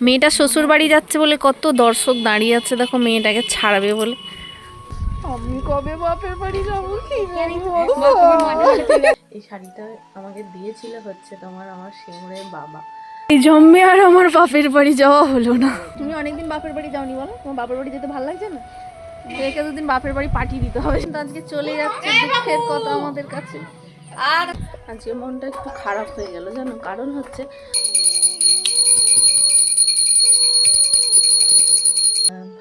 মেয়েটা শ্বশুর বাড়ি যাচ্ছে বলে কত দর্শক দাঁড়িয়ে আছে, দেখো মেয়েটাকে ছাড়বে বলে। আমি কবে বাপের বাড়ি যাবো কি এই শাড়িটা আমাকে দিয়েছিল হচ্ছে তোমার আমার সিঙ্গুরের বাবা। এই জন্মে আর আমার বাপের বাড়ি যাওয়া হলো না। তুমি অনেকদিন বাপের বাড়ি যাওনি বলো, তোমার বাপের বাড়ি যেতে ভালো লাগছে না? একে দুদিন বাপের বাড়ি পাঠিয়ে দিতে হবে। কিন্তু আজকে চলে যাচ্ছে, দুঃখের কথা আমাদের কাছে। আর আজকে মনটা একটু খারাপ হয়ে গেল জানো, কারণ হচ্ছে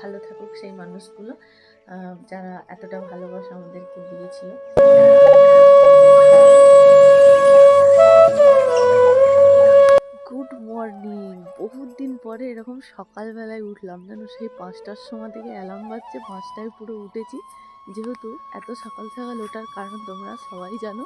ভালো থাকুক সেই মানুষগুলো যারা এতটা ভালোবাসা আমাদেরকে দিয়েছিল। Good morning. বহুত দিন পরে এরকম সকালবেলায় উঠলাম জানো, সেই 5টার সময় থেকে অ্যালার্ম বাজছে, 5টায় পুরো উঠেছি। যেহেতু এত সকাল সকাল ওঠার কারণ তোমরা সবাই জানো,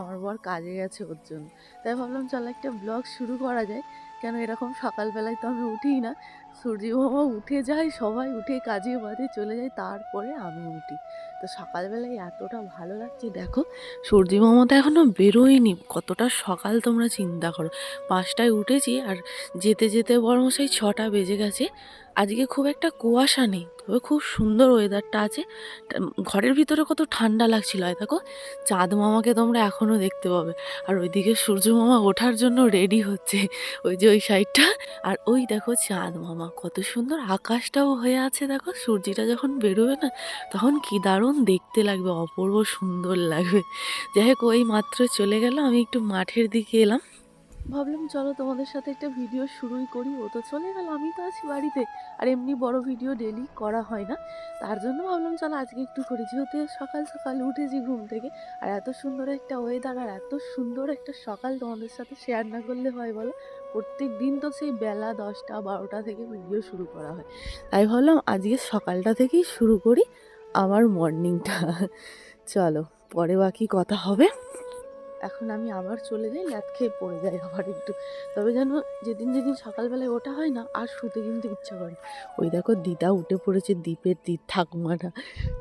আমার বর কাজে গেছে ওর জন্য। তাই ভাবলাম চলো একটা ব্লগ শুরু করা যায়। কেন এরকম সকালবেলায় তো আমি উঠিই না, সূর্য মামা উঠে যায়, সবাই উঠে কাজে বাজে চলে যায়, তারপরে আমি উঠি। তো সকালবেলায় এতটা ভালো লাগছে দেখো, সূর্য মামা তো এখনও বেরোয়নি, কতটা সকাল তোমরা চিন্তা করো। 5টায় উঠেছি আর যেতে যেতে বরং সেই 6টা বেজে গেছে। আজকে খুব একটা কুয়াশা নেই, তবে খুব সুন্দর ওয়েদারটা আছে। ঘরের ভিতরে কত ঠান্ডা লাগছিল। আর দেখো চাঁদ মামাকে তোমরা এখনও দেখতে পাবে। আর ওইদিকে সূর্য মামা ওঠার জন্য রেডি হচ্ছে, ওই যে ওই সাইডটা। আর ওই দেখো চাঁদ মামা, কত সুন্দর আকাশটাও হয়ে আছে। দেখো সূর্যটা যখন বেরোবে না, তখন কি দারুণ দেখতে লাগবে, অপূর্ব সুন্দর লাগবে। যাই হোক ওই মাত্র চলে গেল, আমি একটু মাঠের দিকে এলাম। ভাবলাম চলো তোমাদের সাথে একটা ভিডিও শুরুই করি। ও তো চলে গেল, আমি তো আছি বাড়িতে। আর এমনি বড় ভিডিও ডেলি করা হয় না, তার জন্য ভাবলাম চলো আজকে একটু করি, যেহেতু সকাল সকাল উঠেছি ঘুম থেকে। আর এত সুন্দর একটা ওয়েদার আর এত সুন্দর একটা সকাল তোমাদের সাথে শেয়ার না করলে হয় বলো? প্রত্যেক দিন তো সেই বেলা 10টা 12টা থেকে ভিডিও শুরু করা হয়, তাই ভাবলাম আজকে সকালটা থেকেই শুরু করি আমার মর্নিংটা। চলো পরে বাকি কথা হবে। এখন আমি আবার চলে যাই, ল্যাদ খেয়ে পড়ে যাই আবার একটু। তবে যেন যেদিন যেদিন সকালবেলায় ওঠা হয় না, আর শুতে কিন্তু ইচ্ছা করে। ওই দেখো দিদা উঠে পড়েছে, দ্বীপের দিদ ঠাকুমাটা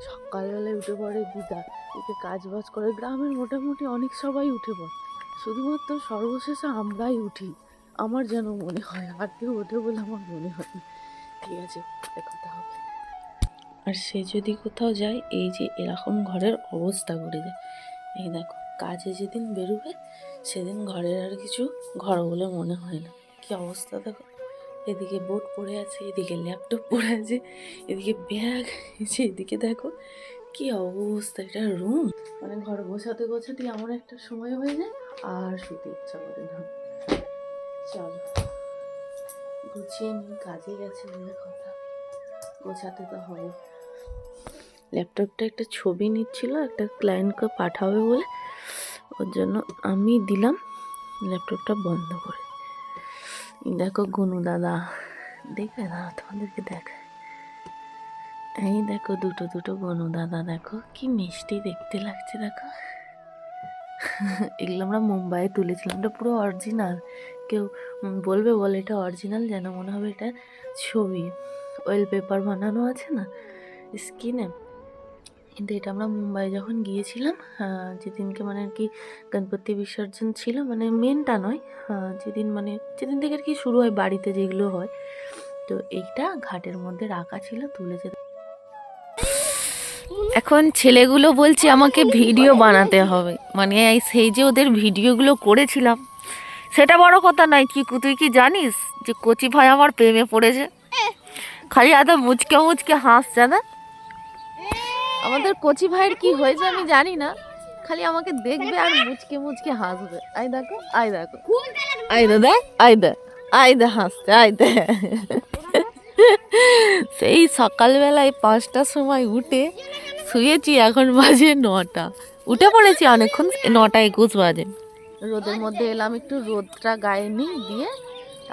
সকালবেলায় উঠে পড়ে। দিদা এতে কাজ বাজ করে, গ্রামের মোটামুটি অনেক সবাই উঠে পড়ে, শুধুমাত্র সর্বশেষে আমরাই উঠি আমার যেন মনে হয়। আর কেউ ওঠে বলে আমার মনে হয় না। ঠিক আছে, কথা হবে। আর সে যদি কোথাও যায়, এই যে এরকম ঘরের অবস্থা করে যায়। এই দেখো কাজে যেদিন বেরোবে সেদিন ঘরের আর কিছু ঘর বলে মনে হয় না। কি অবস্থা দেখো, এদিকে বোর্ড পড়ে আছে, এদিকে ল্যাপটপ পড়ে আছে, এদিকে ব্যাগ, এদিকে দেখো কি অবস্থা। এটা রুম, মানে ঘর গোছাতে গোছাতে এমন একটা সময় হয়ে যায় আর শুতে ইচ্ছা করে না। চলো গুছিয়ে নিই, কাজে গেছে বলে কথা, গোছাতে তো হবে। ল্যাপটপটা একটা ছবি নিচ্ছিল, একটা ক্লায়েন্টকে পাঠাবে বলে, ওর জন্য আমি দিলাম ল্যাপটপটা বন্ধ করে। দেখো গুনু দাদা, দেখে না তোমাদেরকে দেখায়, এই দেখো দুটো দুটো গনু দাদা, দেখো কি মিষ্টি দেখতে লাগছে। দেখো এগুলো আমরা মুম্বাইয়ে তুলেছিলাম, এটা পুরো অরিজিনাল। কেউ বলবে বলে এটা অরিজিনাল, যেন মনে হবে এটা ছবি, অয়েল পেপার বানানো আছে না স্কিনে। কিন্তু এটা আমরা মুম্বাই যখন গিয়েছিলাম, যেদিনকে মানে আর কি গণপতি বিসর্জন ছিল, মানে মেনটা নয়, যেদিন থেকে আর কি শুরু হয় বাড়িতে যেগুলো হয়, তো এইটা ঘাটের মধ্যে রাখা ছিল, তুলেছে। এখন ছেলেগুলো বলছে আমাকে ভিডিও বানাতে হবে, মানে সেই যে ওদের ভিডিওগুলো করেছিলাম সেটা বড় কথা নয়। কি তুই কি জানিস যে কচি ভাই আমার প্রেমে পড়েছে? খালি এত মুচকে মুচকে হাসছে না। আমাদের কচি ভাইয়ের কি হয়েছে আমি জানি না, খালি আমাকে দেখবে আর মুচকে মুচকে হাসবে। আই দেখো, আই দেখো, আই দাদা, আই দা, আই দা হাসছে, আই দা। সেই সকালবেলায় 5টার সময় উঠে শুয়েছি, এখন বাজে 9টা। উঠে পড়েছি অনেকক্ষণ, 9টা 21 বাজে। রোদের মধ্যে এলাম, একটু রোদটা গায়ে নিই, দিয়ে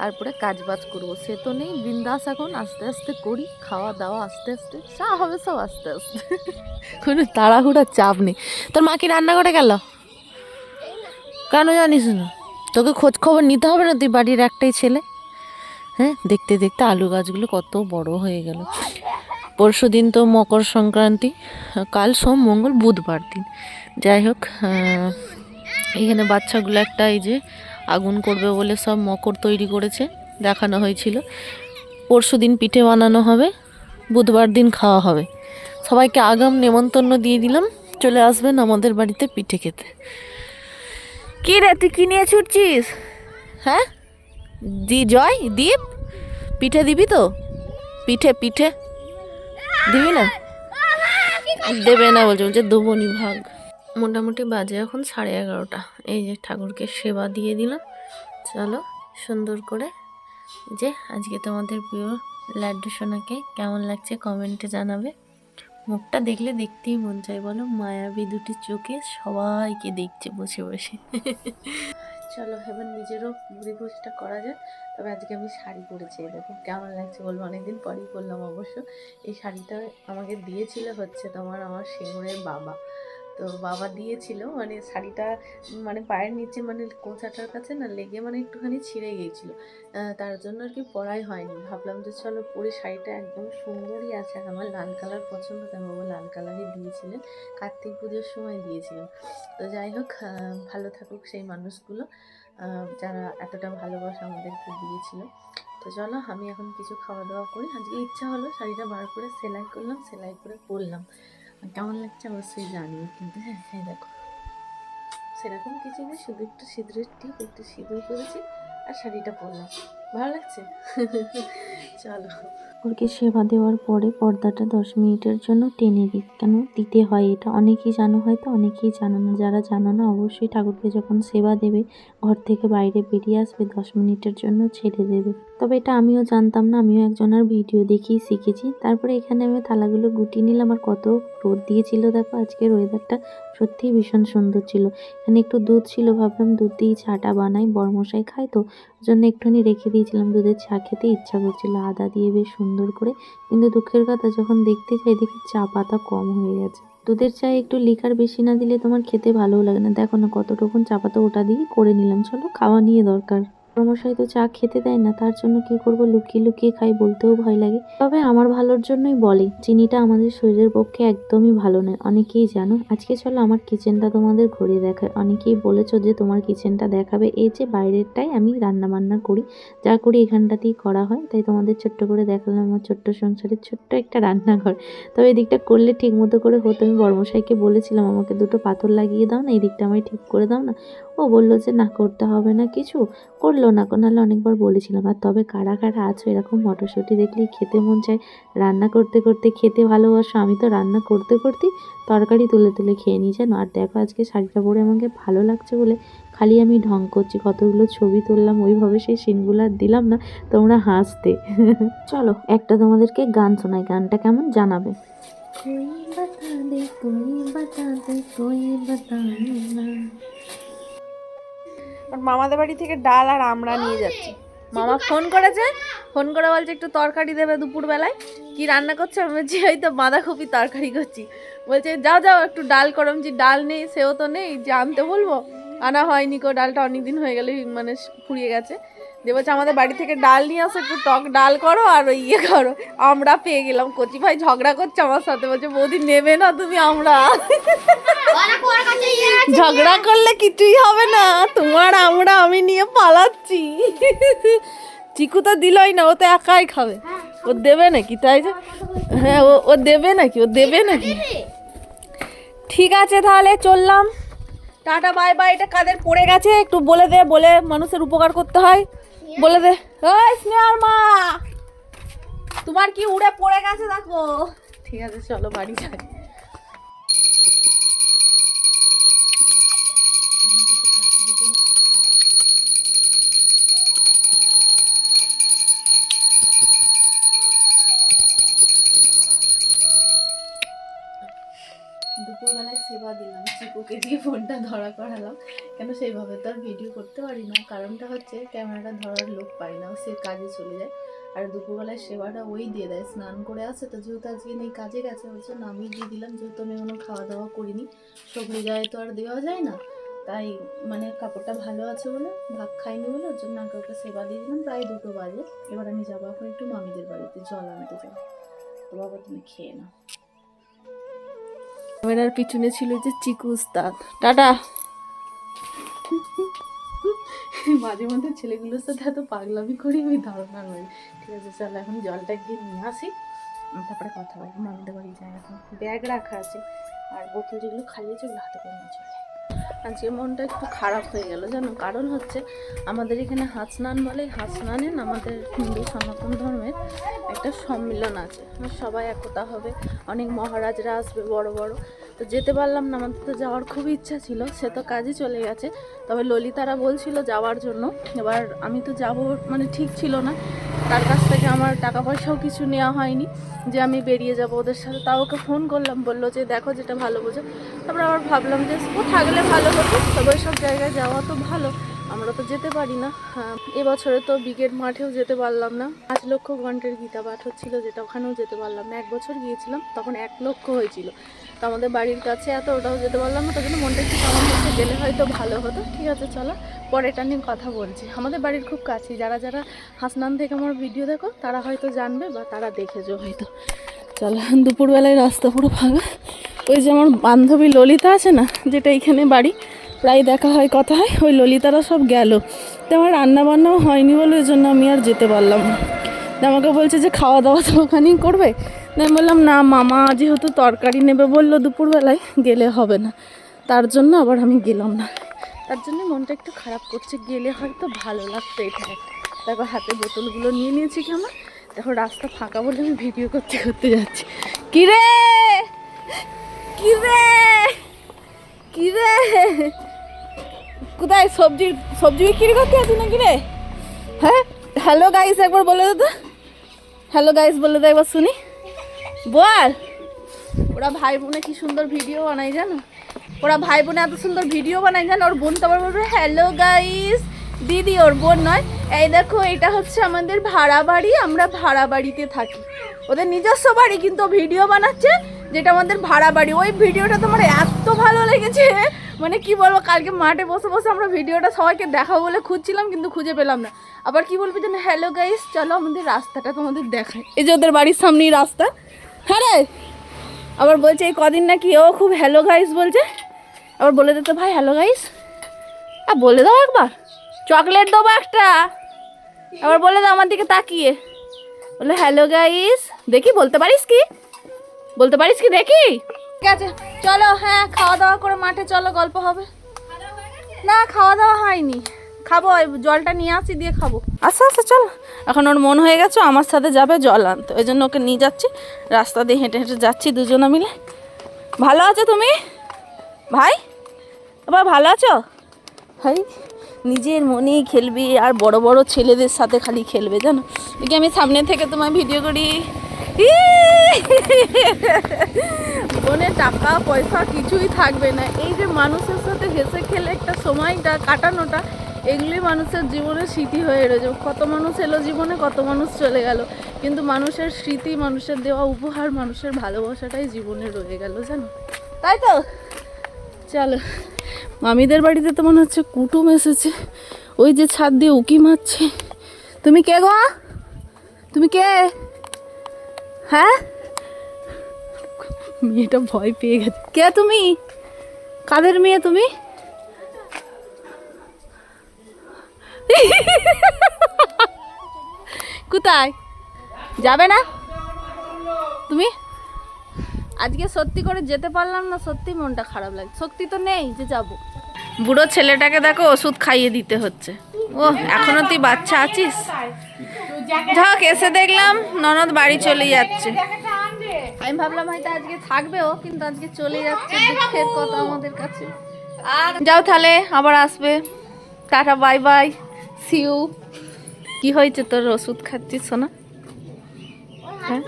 তারপরে কাজ বাজ করবো। সে তো নেই, বিন্দাস এখন আস্তে আস্তে করি, খাওয়া দাওয়া আস্তে আস্তে, যা হবে সব আস্তে আস্তে, কোনো তাড়াহুড়ার চাপ নেই। তোর মা কি রান্না করে গেল? কেন জানিস না? তোকে খোঁজ খবর নিতে হবে না? তুই বাড়ির একটাই ছেলে। হ্যাঁ, দেখতে দেখতে আলু গাছগুলো কত বড় হয়ে গেল। পরশু দিন তো মকর সংক্রান্তি, কাল সোম মঙ্গল বুধবার দিন। যাই হোক, এখানে বাচ্চাগুলো একটা এই যে আগুন করবে বলে সব মকর তৈরি করেছে। দেখানো হয়েছিল। পরশুদিন পিঠে বানানো হবে, বুধবার দিন খাওয়া হবে। সবাইকে আগাম নেমন্তন্ন দিয়ে দিলাম, চলে আসবেন আমাদের বাড়িতে পিঠে খেতে। কি রে, তুই কি নিয়ে ছুটছিস? হ্যাঁ জয় দীপ, পিঠে দিবি তো? পিঠে পিঠে দিবি না? দেবে না বলছে, বলছে দেবনি ভাগ। মোটামুটি বাজে এখন 11:30। এই যে ঠাকুরকে সেবা দিয়ে দিলাম। চলো সুন্দর করে। যে আজকে তোমাদের প্রিয় লাড্ডু সোনাকে কেমন লাগছে কমেন্টে জানাবে। মুখটা দেখলে দেখতেই মন চাই বলো, মায়াবী দুটি চোখে সবাইকে দেখছে বসে বসে। চলো এবার নিজেরও পরিবেশটা করা যায়। তবে আজকে আমি শাড়ি পরেছি, দেখো কেমন লাগছে বলবো। অনেকদিন পরেই পরলাম অবশ্য। এই শাড়িটা আমাকে দিয়েছিল হচ্ছে আমার সিঙ্গুরের বাবা। তো বাবা দিয়েছিল, মানে শাড়িটা মানে পায়ের নিচে মানে কোঁচাটার কাছে না লেগে মানে একটুখানি ছিঁড়ে গিয়েছিল। তার জন্য আর কি পরাই হয়নি। ভাবলাম যে চলো পরে, শাড়িটা একদম সুন্দরই আছে। আর আমার লাল কালার পছন্দ, তাই বাবা লাল কালারই দিয়েছিলেন, কার্তিক পুজোর সময় দিয়েছিলেন। তো যাই হোক, ভালো থাকুক সেই মানুষগুলো যারা এতটা ভালোবাসা আমাদেরকে দিয়েছিল। তো চলো আমি এখন কিছু খাওয়া দাওয়া করি। আজকে ইচ্ছা হলো শাড়িটা বার করে সেলাই করলাম, সেলাই করে পরলাম। কেমন লাগছে অবশ্যই জানিও কিন্তু। হ্যাঁ হ্যাঁ দেখো, সেরকম কিছু নেই, শুধু একটু সিঁদুরের টিপ, একটু সিঁদুর করেছি আর শাড়িটা পরলাম। ভালো লাগছে। চলো ওকে সেবা দেওয়ার পরে পর্দাটা 10 মিনিটের জন্য টেনে দিই। কেন দিতে হয় এটা অনেকেই জানো, হয়তো অনেকেই জানো না। যারা জানো না অবশ্যই ঠাকুরকে যখন সেবা দেবে ঘর থেকে বাইরে বেরিয়ে আসবে 10 মিনিটের জন্য ছেড়ে দেবে। তবে এটা আমিও জানতাম না, আমিও একজনের ভিডিও দেখেই শিখেছি। তারপরে এখানে আমি থালাগুলো গুটিয়ে নিলাম। আর কত রোদ দিয়েছিল দেখো, আজকের ওয়েদারটা সত্যিই ভীষণ সুন্দর ছিল। এখানে একটু দুধ ছিল, ভাবলাম দুধ দিয়ে চাটা বানাই, বড়মশাই খায় তো জন্য একটুখানি রেখে দিয়েছিলাম। দুধের চা খেতে ইচ্ছা করছিল আদা দিয়ে বেশ সুন্দর করে। কিন্তু দুঃখের কথা, যখন দেখতে চাই দেখি চা পাতা কম হয়ে গেছে। দুধের চায়ে একটু লিকার বেশি না দিলে তোমার খেতে ভালোও লাগে না। দেখো না কতটুকুন চা পাতা, ওটা দিয়ে করে নিলাম। চলো খাওয়া নিয়ে দরকার। বড়মশাই তো চা খেতে দেয় না, তার জন্য কি করব, লুকিয়ে লুকিয়ে খাই, বলতেও ভয় লাগে। তবে আমার ভালোর জন্যই বলে, চিনিটা আমাদের শরীরের পক্ষে একদমই ভালো নয়, অনেকেই জানো। আজকে চলো আমার কিচেনটা তোমাদের ঘুরিয়ে দেখায়। অনেকেই বলেছো যে তোমার কিচেনটা দেখাবে। এই যে বাইরেরটাই আমি রান্না বান্না করি, যা করি এখানটাতেই করা হয়, তাই তোমাদের ছোট্ট করে দেখালাম আমার ছোট্ট সংসারের ছোট্ট একটা রান্নাঘর। তবে এই দিকটা করলে ঠিক মতো করে হতো। আমি বড়মশাইকে বলেছিলাম আমাকে দুটো পাথর লাগিয়ে দাও না, এই দিকটা আমায় ঠিক করে দাও না। ও বললো যে না, করতে হবে না কিছু, করলো না। নাহলে অনেকবার বলেছিলাম। আর তবে কারা কারা আছো এরকম মটরশুঁটি দেখলেই খেতে মন চায়, রান্না করতে করতে খেতে ভালোবাসো। আমি তো রান্না করতে করতেই তরকারি তুলে তুলে খেয়ে নিই জানো। আর দেখো আজকে শাড়িটা পরে আমাকে ভালো লাগছে বলে খালি আমি ঢং করছি। কতগুলো ছবি তুললাম, ওইভাবে সেই সিনগুলো আর দিলাম না, তোমরা হাসতে। চলো একটা তোমাদেরকে গান শোনাই, গানটা কেমন জানাবে। कोई बता दे, कोई बता दे, कोई बता ना। মামাদের বাড়ি থেকে ডাল আর আমরা নিয়ে যাচ্ছি। মামা ফোন করেছে, ফোন করে বলছে একটু তরকারি দেবে দুপুরবেলায়। কি রান্না করছে? আমি বলছি ওই তো বাঁধাকপি তরকারি করছি। বলছে যাও যাও একটু ডাল করো। যে ডাল নেই, সেও তো নেই যে আনতে বলবো, আনা হয়নি কো, ডালটা অনেকদিন হয়ে গেলে মানে ফুরিয়ে গেছে। দিয়ে বলছে আমাদের বাড়ি থেকে ডাল নিয়ে আসো, একটু টক ডাল করো আর ওই ইয়ে করো। আমরা পেয়ে গেলাম। কচি ভাই ঝগড়া করছে আমার সাথে, বলছে বৌদি নেবে না তুমি আমরা। ঝগড়া করলে কিছুই হবে না, তোমার আমরা আমি নিয়ে পালাচ্ছি। চিকু তো দিলই না, ও তো একাই খাবে। ও দেবে নাকি? তাই যে হ্যাঁ, ও দেবে নাকি? ও দেবে নাকি? ঠিক আছে তাহলে চললাম, টাটা বাই বাই। এটা কাদের পড়ে গেছে একটু বলে দে, বলে মানুষের উপকার করতে হয়, বলে দে। ওই স্নেহার মা, তোমার কি উড়ে পড়ে গেছে দেখো। ঠিক আছে চলো বাড়ি যাই। দুপুরবেলায় সেবা দিলাম, চিকুকে দিয়ে ফোনটা ধরা করালাম। কেন সেইভাবে তো আর ভিডিও করতে পারি না, কারণটা হচ্ছে ক্যামেরাটা ধরার লোক পাই না, সে কাজে চলে যায়। আর দুপুরবেলায় সেবাটা ওই দিয়ে দেয়, স্নান করে আসে তো, যেহেতু আজকে নেই কাজে গেছে, হচ্ছে না আমি দিয়ে দিলাম। যেহেতু আমি এখনো খাওয়া দাওয়া করিনি, সবজি গায়ে তো আর দেওয়া যায় না, তাই মানে কাপড়টা ভালো আছে বলে, ভাত খাইনি বলে, ওর জন্য আগে ওকে সেবা দিয়ে দিলাম। প্রায় 2টো বাজে। এবার আমি যাবো এখন একটু মামিদের বাড়িতে জল আনতে যাবো। তো বাবা তুমি খেয়ে নাও। ক্যামেরার পিছনে ছিল যে চিকু উস্তাদ। টাটা। মাঝে মধ্যে ছেলেগুলোর সাথে এত পাগলামি করি আমি ধারণা নই। ঠিক আছে চলো এখন জলটা গিয়ে নিয়ে আসি, তারপরে কথা বলবো। মামিদের বাড়ি যায়, এখন ব্যাগ রাখা আছে আর বোতল যেগুলো খালি আছে ওগুলো হাতে করে নিয়ে চলে। আজকে মনটা একটু খারাপ হয়ে গেল জানো, কারণ হচ্ছে আমাদের এখানে হাত স্নান বলে, হাত স্নানে আমাদের হিন্দু সনাতন ধর্মের একটা সম্মিলন আছে, সবাই একতা হবে, অনেক মহারাজরা আসবে বড় বড়। তো যেতে পারলাম না, আমাদের তো যাওয়ার খুব ইচ্ছা ছিল, সে তো কাজে চলে গেছে। তবে ললিতারা বলছিল যাওয়ার জন্য, এবার আমি তো যাব মানে ঠিক ছিল না, তার কাছ থেকে আমার টাকা পয়সাও কিছু নেওয়া হয়নি যে আমি বেরিয়ে যাব ওদের সাথে। তাও ওকে ফোন করলাম, বললো যে দেখো যেটা ভালো বোঝো। তারপরে আবার ভাবলাম যে ও থাকলে ভালো হতো, তবে সব জায়গায় যাওয়া তো ভালো, আমরা তো যেতে পারি না। এবছরে তো ব্রিগেড মাঠেও যেতে পারলাম না, 5 লক্ষ ঘন্টার গীতা পাঠ হচ্ছিল, যেটা ওখানেও যেতে পারলাম না। 1 বছর গিয়েছিলাম তখন 1 লক্ষ হয়েছিল, তো আমাদের বাড়ির কাছে এত, ওটাও যেতে পারলাম না। তার জন্য মনটা একটু কেমন হচ্ছে, গেলে হয়তো ভালো হতো। ঠিক আছে চলো পরে এটা নিয়ে কথা বলছি। আমাদের বাড়ির খুব কাছে, যারা যারা হাসনান থেকে আমার ভিডিও দেখো তারা হয়তো জানবে বা তারা দেখেছো হয়তো। চলো দুপুরবেলায় রাস্তা পুরো ফাঁকা। ওই যে আমার বান্ধবী ললিতা আছে না, যেটা এখানে বাড়ি, প্রায় দেখা হয় কথা হয়, ওই ললিতারা সব গেল। তো আমার রান্নাবান্নাও হয়নি বলে ওই জন্য আমি আর যেতে পারলাম না। আমাকে বলছে যে খাওয়া দাওয়া তো ওখানেই করবে। আমি বললাম না, মামা যেহেতু তরকারি নেবে বললো দুপুরবেলায়, গেলে হবে না, তার জন্য আবার আমি গেলাম না। তার জন্য মনটা একটু খারাপ করছে, গেলে হয়তো ভালো লাগতো। এটা দেখো হাতে বোতলগুলো নিয়ে নিয়েছি কি আমার, দেখো রাস্তা ফাঁকা বলে আমি ভিডিও করতে করতে যাচ্ছি। কিরে কিরে কিরে কোথায় সবজি বিক্রি করতে আছি নাকি রে? হ্যাঁ হ্যালো গাইস একবার বলে দে তো, হ্যালো গাইস বলে দে একবার শুনি, বল। ওরা ভাই বোনে কি সুন্দর ভিডিও বানাই জানো, ওরা ভাই বোনে এত সুন্দর ভিডিও বানাই জানো। ওর বোন তো আবার বলবে হ্যালো গাইস, দিদি ওর বোন নয়। এই দেখো এটা হচ্ছে আমাদের ভাড়া বাড়ি, আমরা ভাড়া বাড়িতে থাকি। ওদের নিজস্ব বাড়ি কিন্তু ভিডিও বানাচ্ছে যেটা আমাদের ভাড়া বাড়ি। ওই ভিডিওটা তোমার এত ভালো লেগেছে, মানে কি বলবো, কালকে মাঠে বসে বসে আমরা ভিডিওটা সবাইকে দেখাবো বলে খুঁজছিলাম কিন্তু খুঁজে পেলাম না। আবার কি বলবো যেন হ্যালো গাইস, চলো আমাদের রাস্তাটা তোমাদের দেখায়। এই যে ওদের বাড়ির সামনেই রাস্তা। হ্যাঁ রে, আবার বলছে এই কদিন নাকি ও খুব হ্যালো গাইস বলছে। আবার বলে দিতে ভাই হ্যালো গাইস, আর বলে দাও একবার, চকলেট দেবো একটা। আবার বলে দাও আমার দিকে তাকিয়ে, বলে হ্যালো গাইস। দেখি বলতে পারিস কি, বলতে পারিস কি দেখি। ঠিক আছে চলো, হ্যাঁ খাওয়া দাওয়া করে মাঠে চলো, গল্প হবে। না খাওয়া দাওয়া হয়নি, খাবো, জলটা নিয়ে আসি দিয়ে খাবো। আচ্ছা আচ্ছা চলো, এখন ওর মন হয়ে গেছে আমার সাথে যাবে জল আনতে, ওই জন্য ওকে নিয়ে যাচ্ছি, রাস্তা দিয়ে হেঁটে হেঁটে যাচ্ছি দুজনে মিলে। ভালো আছো তুমি ভাই? আবার ভালো আছো ভাই? নিজের মনেই খেলবে আর বড় বড় ছেলেদের সাথে খালি খেলবে জানো। দেখি আমি সামনে থেকে তোমার ভিডিও করি। মনে টাকা পয়সা কিছুই থাকবে না, এই যে মানুষের সাথে হেসে খেলে একটা সময়টা কাটানোটা, এগুলি মানুষের জীবনের স্মৃতি হয়ে রয়েছে। কত মানুষ এলো জীবনে, কত মানুষ চলে গেল, কিন্তু মানুষের স্মৃতি, মানুষের দেওয়া উপহার, মানুষের ভালোবাসাটাই জীবনে রয়ে গেল জানো, তাই তো। চলো মামিদের বাড়িতে তো মনে হচ্ছে কুটুম এসেছে, ওই যে ছাদ দিয়ে উকি মারছে। তুমি কে গো, তুমি কে? হ্যাঁ মেয়েটা ভয় পেয়ে গেছে। কে তুমি, কাদের মেয়ে তুমি? কোথায় যাবে না তুমি? আজকে সত্যি করে যেতে পারলাম না, সত্যি মনটা খারাপ লাগে। শক্তি তো নেই যে যাব। বুড়ো ছেলেটাকে দেখো ওষুধ খাইয়ে দিতে হচ্ছে। ও এখনো তুই বাচ্চা আছিস। যাক এসে দেখলাম ননদ বাড়ি চলে যাচ্ছে। আমি ভাবলাম হয়তো আজকে থাকবে ও, কিন্তু আজকে চলে যাচ্ছে, দুঃখের কথা আমাদের কাছে। যাও তাহলে আবার আসবে, tata bye bye, see you. কি হয়েছে তোর, ওষুধ খাচ্ছিস সোনা? হ্যাঁ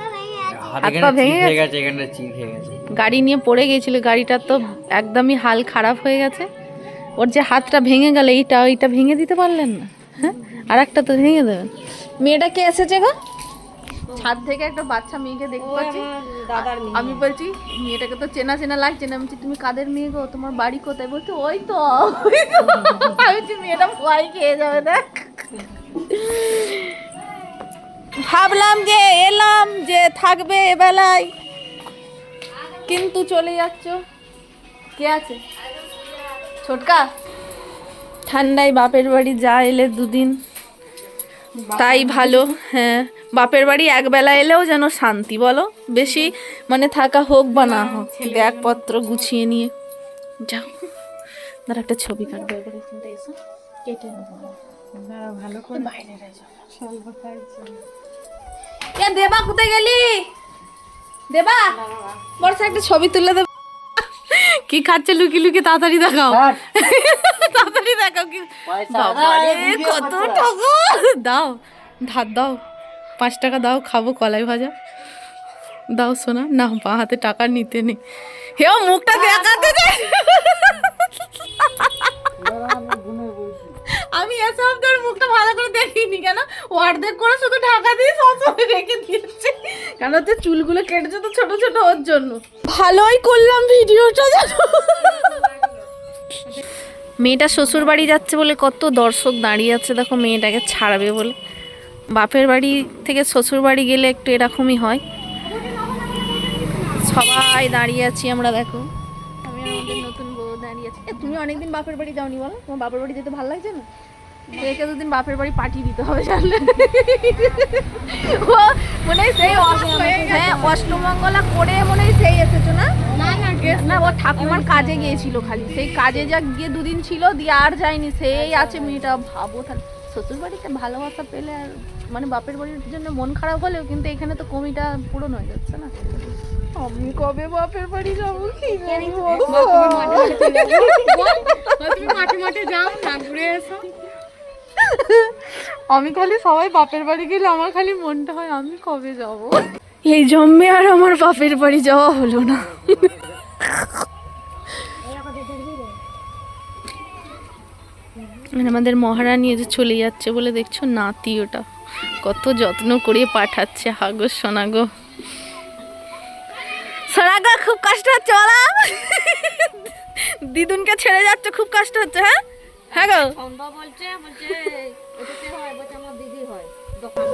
হাত পা ভেঙে গেছে, গাড়ি নিয়ে পড়ে গিয়েছিল, গাড়িটা তো একদমই হাল খারাপ হয়ে গেছে। ওর যে হাতটা ভেঙে গেল, এইটা ভেঙে দিতে পারলেন না? হ্যাঁ আর একটা তো ভেঙে দেবেন। মেয়েটা কে এসেছে গো? ছাদ থেকে একটা বাচ্চা মেয়েকে দেখতে পাচ্ছি, আমি বলছি মেয়েটাকে তো চেনা চেনা লাগছে না। আমি বলছি তুমি কাদের মেয়ে গো, তোমার বাড়ি কোথায়? বলছি ওই তো। আমি বলছি মেয়েটা ভয় খেয়ে যাবে দেখ। ভাবলাম যে এলাম যে থাকবে এবেলায়, কিন্তু চলে যাচ্ছ। কে আছে? ছোটকা ঠান্ডায় বাপের বাড়ি যা এলে দুদিন তাই ভালো। হ্যাঁ, বাপের বাড়ি একবেলা এলেও যেন শান্তি, বলো, বেশি মানে থাকা হোক বা না হোক, ব্যাগপত্র গুছিয়ে নিয়ে যাও। ধর একটা ছবি কাটবে, এবারে এখানটা এসো, কেটে নেবো ভালো করে বাইরে যাও। দেবা কোথায় গেলি? দেবা বর্ষা একটা ছবি তুলে দেব। কি খাচ্ছে লুকি লুকি, তাড়াতাড়ি দেখাও, তাড়াতাড়ি দেখাও। কি বাবারে কত টাকা! দাও, ধার দাও, 5 টাকা দাও, খাবো কলাই ভাজা। দাও সোনা। না, বা হাতে টাকা নিতে নেই। হে মুখটা দেখাতে দে। আমি এসব তোর মুখটা ভালো করে দেখিনি কেন, অর্ধেক করে শুধু ঢাকা দিয়ে সবসময় রেখে দিয়েছি কেন, তো চুলগুলো কেটেছে তো ছোট ছোট, ওর জন্য। ভালোই করলাম ভিডিওটা জানো। মেয়েটা শ্বশুর বাড়ি যাচ্ছে বলে কত দর্শক দাঁড়িয়ে আছে দেখো, মেয়েটাকে ছাড়াবে বলে। বাপের বাড়ি থেকে শ্বশুর বাড়ি গেলে একটু এরকমই হয়, সবাই দাঁড়িয়ে আছি আমরা দেখো। আমি আমাদের নতুন বউ দাঁড়িয়ে আছি। তুমি অনেকদিন বাপের বাড়ি যাওনি বলো, তোমার বাপের বাড়ি যেতে ভালো লাগছে না? একে দুদিন বাপের বাড়ি পাঠিয়ে দিতে হবে জানলে। ও মনে হয় সেই হ্যাঁ অষ্টমঙ্গলা করে মনে হয় সেই এসেছো না? না, ও ঠাকুমার কাজে গিয়েছিল, খালি সেই কাজে যা গিয়ে দুদিন ছিল, দিয়ে আর যায়নি, সেই আছে মেয়েটা। ভাবো তাহলে শ্বশুর বাড়িতে ভালোবাসা পেলে আর মানে বাপের বাড়ির জন্য মন খারাপ হলেও কিন্তু এখানে তো কমিটা পূরণ হয়ে যাচ্ছে না। আমি কবে বাপের বাড়ি যাবো কি জানি। তুমি মাঠে মাঠে যাও না, ঘুরে এসো। আমি খালি সবাই বাপের বাড়ি গেলে আমার খালি মনটা হয় আমি কবে যাব। এই জন্মে আর আমার বাপের বাড়ি যাওয়া হলো না। আমাদের মহারানী যে চলে যাচ্ছে বলে দেখছো, নাতি ওটা কত যত্ন করে পাঠাচ্ছে। হাগো সোনাগো, সোনাগো খুব কষ্ট হচ্ছে বলা, দিদুনকে ছেড়ে যাচ্ছে, খুব কষ্ট হচ্ছে। হ্যাঁ হ্যাঁ গো, বলছে আমার দিদি হয় দোকান।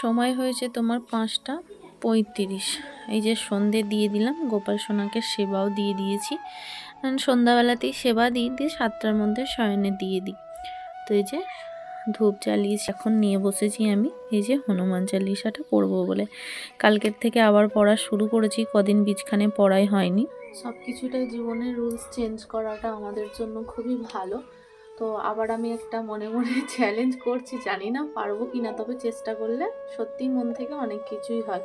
সময় হয়েছে তোমার 5টা 35। এই যে সন্ধে দিয়ে দিলাম, গোপাল সোনাকে সেবাও দিয়ে দিয়েছি। সন্ধ্যাবেলাতেই সেবা দিয়ে 7টার মধ্যে শয়নে দিয়ে দিই। তো এই যে ধূপ জ্বালিয়েছি, এখন নিয়ে বসেছি আমি এই যে হনুমান চালিসাটা পড়বো বলে। কালকের থেকে আবার পড়া শুরু করেছি, কদিন বীজখানে পড়াই হয়নি। সব কিছুটাই জীবনের রুলস চেঞ্জ করাটা আমাদের জন্য খুবই ভালো। তো আবার আমি একটা মনে মনে চ্যালেঞ্জ করছি, জানি না পারবো কি না, তবে চেষ্টা করলে সত্যিই মন থেকে অনেক কিছুই হয়।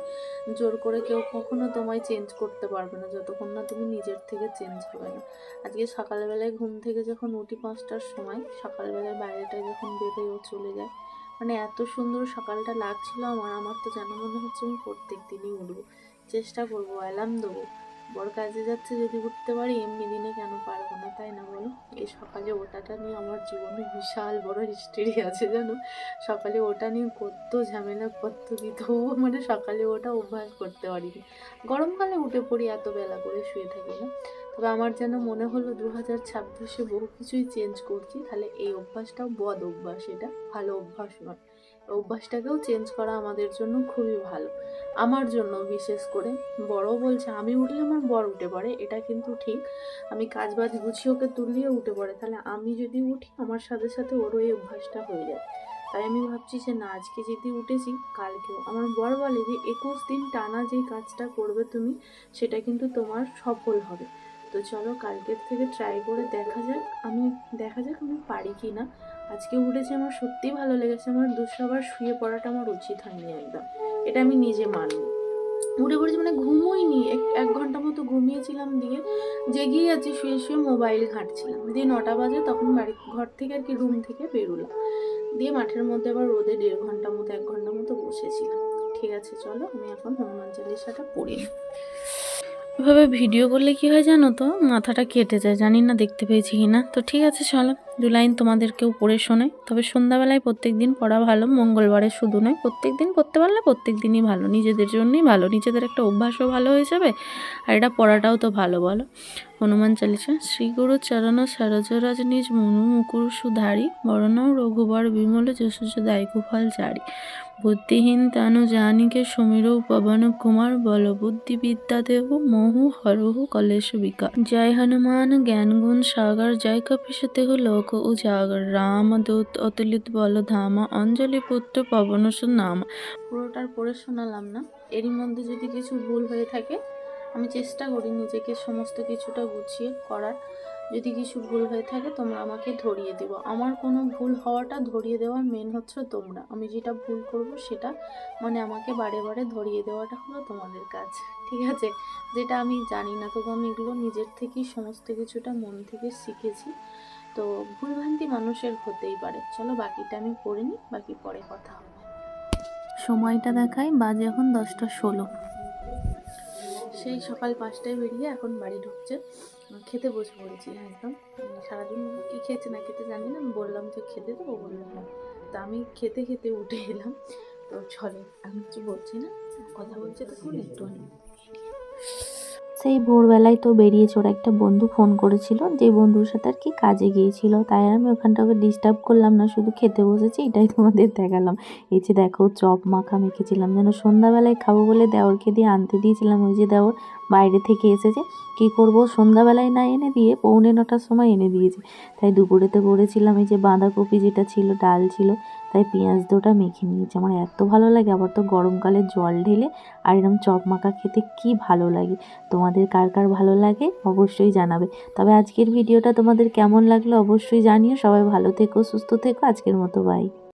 জোর করে কেউ কখনো তোমায় চেঞ্জ করতে পারবে না যতক্ষণ না তুমি নিজের থেকে চেঞ্জ হবে না। আজকে সকালবেলায় ঘুম থেকে যখন উঠি 5টার সময়, সকালবেলায় বাইরেটায় যখন বেরোয় ও চলে যায়, মানে এত সুন্দর সকালটা লাগছিল আমার তো যেন মনে হচ্ছে আমি প্রত্যেক দিনই উঠবো। চেষ্টা করবো, অ্যালার্ম দেবো। বড় কাজে যাচ্ছে যদি উঠতে পারি, এমনি দিনে কেন পারবো না, তাই না বলো? এই সকালে ওঠাটা নিয়ে আমার জীবনে বিশাল বড় হিস্ট্রি আছে জানো। সকালে ওটা নিয়ে কত ঝামেলা, কত কি, তবুও মানে সকালে ওটা অভ্যাস করতে পারিনি। গরমকালে উঠে পড়ি, এত বেলা করে শুয়ে থাকি না। তবে আমার যেন মনে হলো 2026-এ বহু কিছুই চেঞ্জ করছি, তাহলে এই অভ্যাসটাও বদ অভ্যাস, এটা ভালো অভ্যাস নয়। অভ্যাসটাকেও চেঞ্জ করা আমাদের জন্য খুবই ভালো, আমার জন্য বিশেষ করে। বড় বলছে আমি উঠলে আমার বর উঠে পড়ে, এটা কিন্তু ঠিক। আমি কাজ বাজ গুছিয়ে ওকে তুললেও উঠে পড়ে, তাহলে আমি যদি উঠি আমার সাথে সাথে ওরও এই অভ্যাসটা হয়ে যায়। তাই আমি ভাবছি যে না, আজকে যদি উঠেছি কালকেও। আমার বর বলে যে 21 দিন টানা যেই কাজটা করবে তুমি, সেটা কিন্তু তোমার সফল হবে। তো চলো কালকের থেকে ট্রাই করে দেখা যাক আমি পারি কি না। আজকে উঠেছে, আমার সত্যিই ভালো লেগেছে। আমার দুঃসবার শুয়ে পড়াটা আমার উচিত হয়নি একদম, এটা আমি নিজে মানব। উঠে পড়েছি মানে ঘুমোইনি, এক ঘন্টা মতো ঘুমিয়েছিলাম, দিয়ে জেগেই আছি, শুয়ে শুয়ে মোবাইল ঘাঁটছিলাম। দিয়ে 9টা বাজে, তখন ঘর থেকে আর কি রুম থেকে বেরোলাম, দিয়ে মাঠের মধ্যে আবার রোদে 1.5 ঘন্টা মতো 1 ঘন্টা মতো বসেছিলাম। ঠিক আছে চলো, আমি এখন হনুমান চালিসাটা পড়ি। এভাবে ভিডিও করলে কি হয় জানো তো, মাথাটা কেটে যায়, জানি না দেখতে পেয়েছি কি না। তো ঠিক আছে চলো, 2 লাইন তোমাদেরকেও পড়ে শোনাই। তবে সন্ধ্যাবেলায় প্রত্যেক দিন পড়া ভালো, মঙ্গলবারে শুধু নয়, প্রত্যেক দিন পড়তে পারলে প্রত্যেক দিনই ভালো, নিজেদের জন্যই ভালো, নিজেদের একটা অভ্যাসও ভালো হয়ে যাবে, আর এটা পড়াটাও তো ভালো। বলো হনুমান চালিসা। শ্রী গুরু চরণ সরোজ রাজ নিজ মনু মুকুর সুধারি, বরণ রঘুবর বিমল যশোজ দায়কু ফল চারি, বুদ্ধিহীন তানু জানিকে সমীর পবন কুমার, বল বুদ্ধি বিদ্যা দেহ মোহু হরহু কলেশ বিকার। জয় হনুমান জ্ঞান গুণ সাগর, জয় কপিশ দেহু লোক উজাগর, রাম দূত অতুলিত বল ধামা, অঞ্জলি পুত্র পবন নাম। পুরোটার পড়ে শোনালাম না, এরই মধ্যে যদি কিছু ভুল হয়ে থাকে, আমি চেষ্টা করি নিজেকে সমস্ত কিছুটা গুছিয়ে করার। যদি কিছু ভুল হয়ে থাকে তোমরা আমাকে ধরিয়ে দিও। আমার কোনো ভুল হওয়াটা ধরিয়ে দেওয়ার মেন হচ্ছে তোমরা। আমি যেটা ভুল করব সেটা মানে আমাকে বারে বারে ধরিয়ে দেওয়াটা হলো তোমাদের কাজ, ঠিক আছে? যেটা আমি জানি না, তবু আমি এগুলো নিজের থেকেই সমস্ত কিছুটা মন থেকে শিখেছি। তো ভুলভ্রান্তি মানুষের হতেই পারে। চলো বাকিটা আমি পড়ে নিই, বাকি পরে কথা হবে। সময়টা দেখাই, বাজে এখন 10টা 16। সেই সকাল 5টায় বেরিয়ে এখন বাড়ি ঢুকছে, খেতে বসে পড়েছি। হ্যাঁ একদম, সারাদিন কী খেয়েছে না খেতে জানি না, আমি বললাম যে খেতে দেবো, বললো হ্যাঁ। তা আমি খেতে খেতে উঠে এলাম। তো চলো, আমি কিছু বলছি না, কথা বলছি তো খুব একটুখানি। সেই ভোরবেলায় তো বেরিয়েছে, ওর একটা বন্ধু ফোন করেছিল, যে বন্ধুর সাথে আর কি কাজে গিয়েছিল, তাই আর আমি ওখানটা ওকে ডিস্টার্ব করলাম না, শুধু খেতে বসেছি, এটাই তোমাদের দেখালাম। এই যে দেখো চপ মাখা মেখেছিলাম, যেন সন্ধ্যাবেলায় খাবো বলে দেওরকে দিয়ে আনতে দিয়েছিলাম। ওই যে দেওর বাইরে থেকে এসেছে, কি করব সন্ধ্যাবেলায় না এনে দিয়ে 9:45টার সময় এনে দিয়েছে। তাই দুপুরেতে করেছিলাম এই যে বাঁধাকপি যেটা ছিল, ডাল ছিল, তাই পেঁয়াজ দুটা মেখে নিয়েছি। আমার এত ভালো লাগে, আবার তো গরমকালে জল ঢেলে আর এরকম চপ মাখা খেতে কি ভালো লাগে। তোমাদের কার কার ভালো লাগে অবশ্যই জানাবে। তবে আজকের ভিডিওটা তোমাদের কেমন লাগলো অবশ্যই জানিও। সবাই ভালো থেকো, সুস্থ থেকো। আজকের মতো বাই।